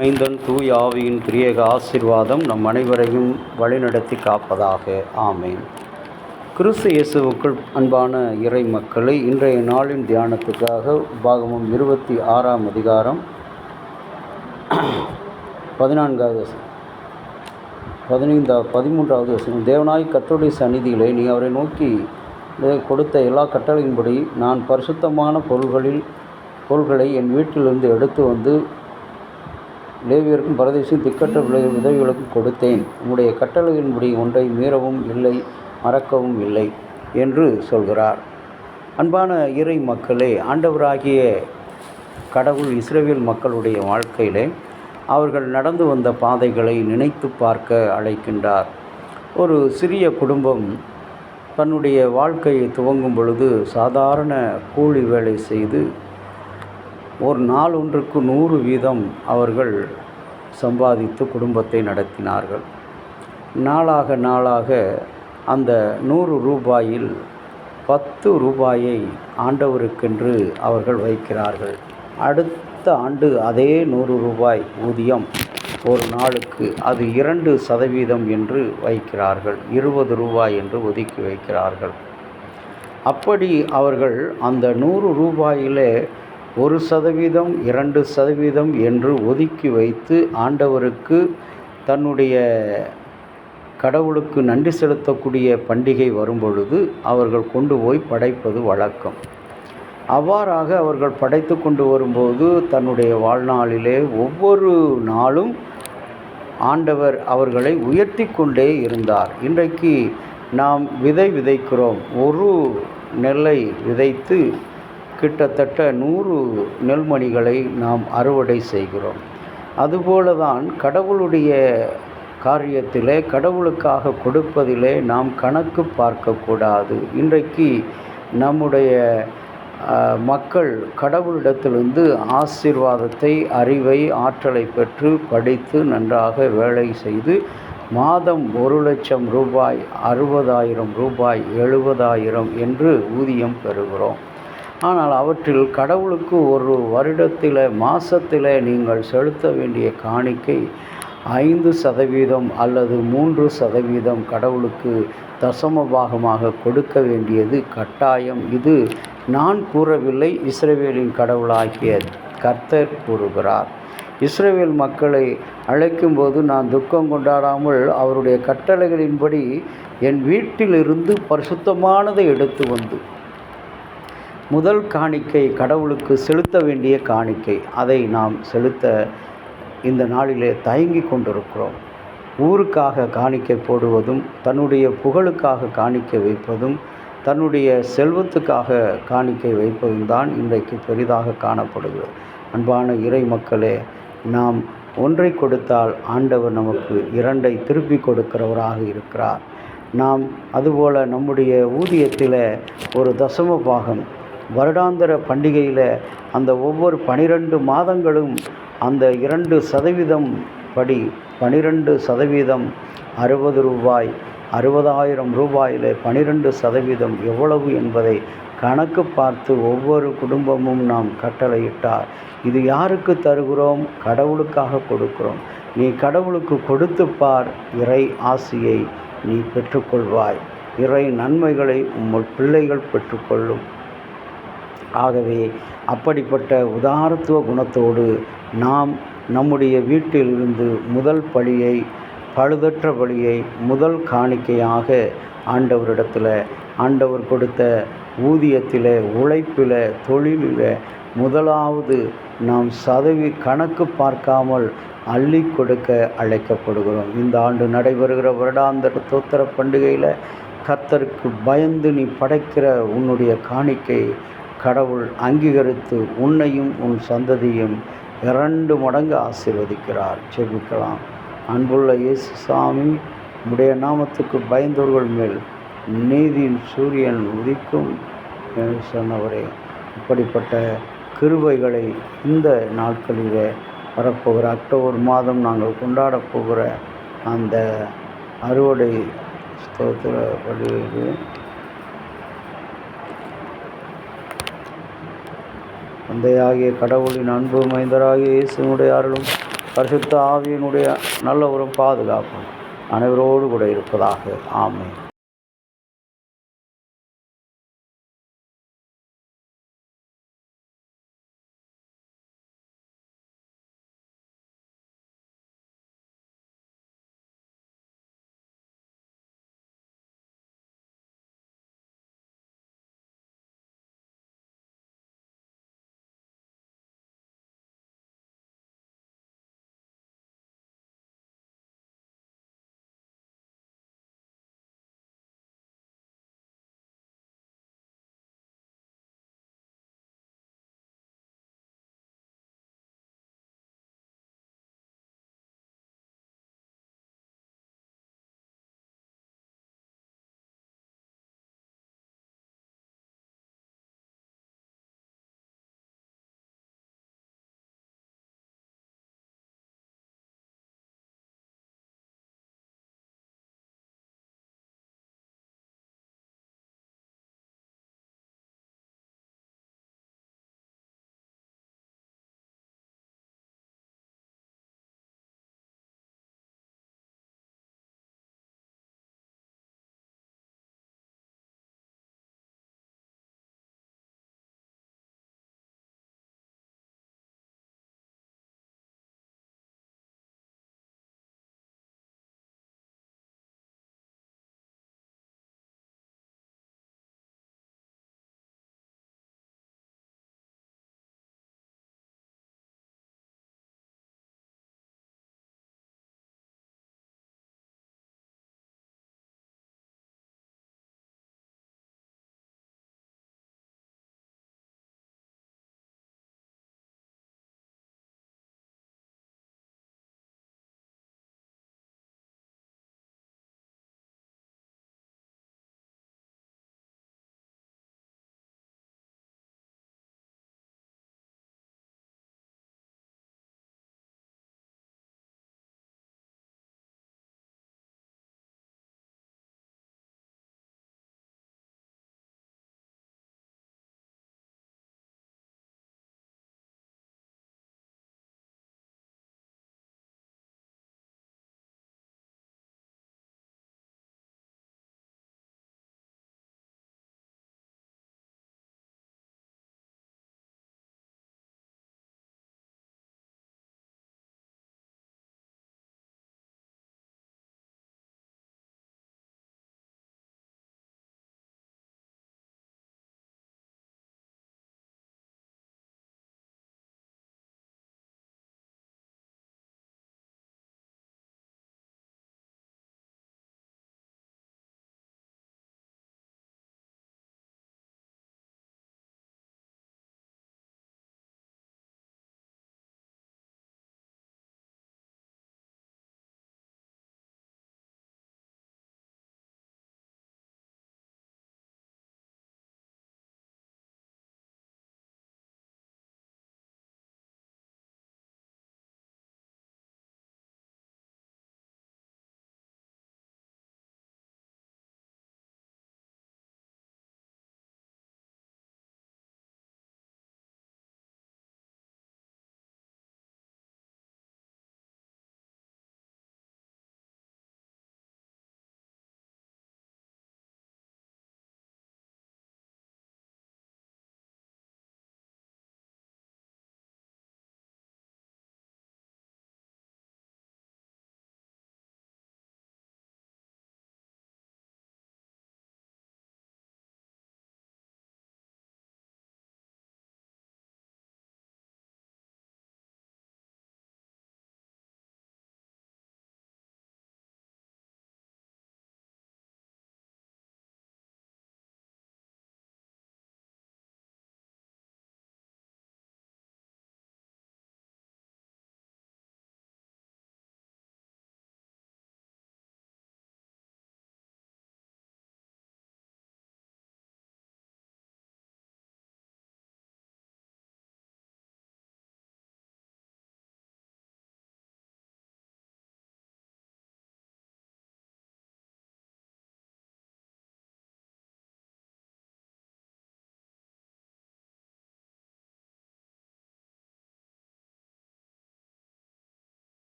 மைந்தன் தூய ஆவியின் திரியேக ஆசீர்வாதம் நம் அனைவரையும் வழிநடத்தி காப்பதாக. ஆமேன். கிறிஸ்து இயேசுவுக்குள் அன்பான இறை மக்களை, இன்றைய நாளின் தியானத்துக்காக உபாகமம் 26ஆம் அதிகாரம் 13வது வசனம். தேவனாய் கர்த்தருடைய சந்நிதியிலே நீ அவரை நோக்கி கொடுத்த எல்லா கட்டளையின்படி நான் பரிசுத்தமான பொருள்களை என் வீட்டிலிருந்து எடுத்து வந்து லேவியருக்கும் பரதேசியும் திக்கற்ற விதவிகளுக்கும் கொடுத்தேன். உம்முடைய கட்டளையின்படி ஒன்றை மீறவும் இல்லை, மறக்கவும் இல்லை என்று சொல்கிறார். அன்பான இறை மக்களே, ஆண்டவராகிய கடவுள் இஸ்ரவேல் மக்களுடைய வாழ்க்கையிலே அவர்கள் நடந்து வந்த பாதைகளை நினைத்து பார்க்க அழைக்கின்றார். ஒரு சிறிய குடும்பம் தன்னுடைய வாழ்க்கையை துவங்கும் பொழுது சாதாரண கூலி வேலை செய்து ஒரு நாள் ஒன்றுக்கு 100 வீதம் அவர்கள் சம்பாதித்து குடும்பத்தை நடத்தினார்கள். நாளாக அந்த 100 ரூபாயில் 10 ரூபாயை ஆண்டவருக்கென்று அவர்கள் வைக்கிறார்கள். அடுத்த ஆண்டு அதே 100 ரூபாய் ஊதியம் ஒரு நாளுக்கு அது 2% என்று வைக்கிறார்கள். 20 ரூபாய் என்று ஒதுக்கி வைக்கிறார்கள். அப்படி அவர்கள் அந்த 100 ரூபாயிலே 1%, 2% என்று ஒதுக்கி வைத்து ஆண்டவருக்கு தன்னுடைய கடவுளுக்கு நன்றி செலுத்தக்கூடிய பண்டிகை வரும்பொழுது அவர்கள் கொண்டு போய் படைப்பது வழக்கம். அவ்வாறாக அவர்கள் படைத்து கொண்டு வரும்போது தன்னுடைய வாழ்நாளிலே ஒவ்வொரு நாளும் ஆண்டவர் அவர்களை உயர்த்தி கொண்டே இருந்தார். இன்றைக்கு நாம் விதைக்கிறோம். ஒரு நெல்லை விதைத்து கிட்டத்தட்ட 100 நெல்மணிகளை நாம் அறுவடை செய்கிறோம். அதுபோலதான் கடவுளுடைய காரியத்திலே, கடவுளுக்காக கொடுப்பதிலே நாம் கணக்கு பார்க்கக்கூடாது. இன்றைக்கு நம்முடைய மக்கள் கடவுளிடத்திலிருந்து ஆசீர்வாதத்தை, அறிவை, ஆற்றலை பெற்று படித்து நன்றாக வேலை செய்து மாதம் 1,00,000 ரூபாய், 60,000 ரூபாய், 70,000 என்று ஊதியம் பெறுகிறோம். ஆனால் அவற்றில் கடவுளுக்கு ஒரு வருடத்தில், மாதத்தில் நீங்கள் செலுத்த வேண்டிய காணிக்கை 5% அல்லது 3% கடவுளுக்கு தசம பாகமாக கொடுக்க வேண்டியது கட்டாயம். இது நான் கூறவில்லை, இஸ்ரவேலின் கடவுளாகிய கர்த்தர் கூறுகிறார். இஸ்ரவேல் மக்களை அழைக்கும்போது நான் துக்கம் கொண்டாடாமல் அவருடைய கட்டளைகளின்படி என் வீட்டிலிருந்து பரிசுத்தமானதை எடுத்து வந்து முதல் காணிக்கை கடவுளுக்கு செலுத்த வேண்டிய காணிக்கை, அதை நாம் செலுத்த இந்த நாளிலே தயங்கி கொண்டிருக்கிறோம். ஊருக்காக காணிக்கை போடுவதும், தன்னுடைய புகழுக்காக காணிக்கை வைப்பதும், தன்னுடைய செல்வத்துக்காக காணிக்கை வைப்பதும் தான் இன்றைக்கு பெரிதாக காணப்படுகிறது. அன்பான இறை மக்களே, நாம் ஒன்றை கொடுத்தால் ஆண்டவர் நமக்கு 2ஐ திருப்பி கொடுக்கிறவராக இருக்கிறார். நாம் அதுபோல் நம்முடைய ஊதியத்தில் ஒரு தசம பாகம் வருடாந்திர பண்டிகையில் அந்த ஒவ்வொரு 12 மாதங்களும் அந்த 2% படி 12% 60 ரூபாய், 60,000 ரூபாயில் 12% எவ்வளவு என்பதை கணக்கு பார்த்து ஒவ்வொரு குடும்பமும் நாம் கட்டளையிட்டார். இது யாருக்கு தருகிறோம்? கடவுளுக்காக கொடுக்கிறோம். நீ கடவுளுக்கு கொடுத்து பார், இறை ஆசியை நீ பெற்றுக்கொள்வாய். இறை நன்மைகளை உங்கள் பிள்ளைகள் பெற்றுக்கொள்ளும். ஆகவே அப்படிப்பட்ட உதாரத்துவ குணத்தோடு நாம் நம்முடைய வீட்டிலிருந்து முதல் பலியை, பழுதற்ற பலியை முதல் காணிக்கையாக ஆண்டவரிடத்தில், ஆண்டவர் கொடுத்த ஊதியத்தில், உழைப்பில், தொழிலில் முதலாவது நாம் கணக்கு பார்க்காமல் அள்ளி கொடுக்க அழைக்கப்படுகிறோம். இந்த ஆண்டு நடைபெறுகிற வருடாந்திர தோத்திர பண்டிகையில் கர்த்தருக்கு பயந்து நீ படைக்கிற உன்னுடைய காணிக்கை கடவுள் அங்கீகரித்து உன்னையும் உன் சந்ததியும் 2 மடங்கு ஆசீர்வதிக்கிறார். ஜெபிக்கலாம். அன்புள்ள இயேசு சாமி, உடைய நாமத்துக்கு பயந்தவர்கள் மேல் நீதியின் சூரியன் உதிக்கும் சொன்னவரே, இப்படிப்பட்ட கிருபைகளை இந்த நாட்களில் வரப்போகிற அக்டோபர் மாதம் நாங்கள் கொண்டாடப் போகிற அந்த அறுவடை ஸ்தோத்திர பண்டிகைக்கு தந்தையாகிய கடவுளின் அன்பு, மைந்தராகிய இயேசுவினுடைய அருளும் பரிசுத்த ஆவியினுடைய நல்ல ஒரு பாதுகாப்பு அனைவரோடு கூட இருப்பதாக. ஆமென்.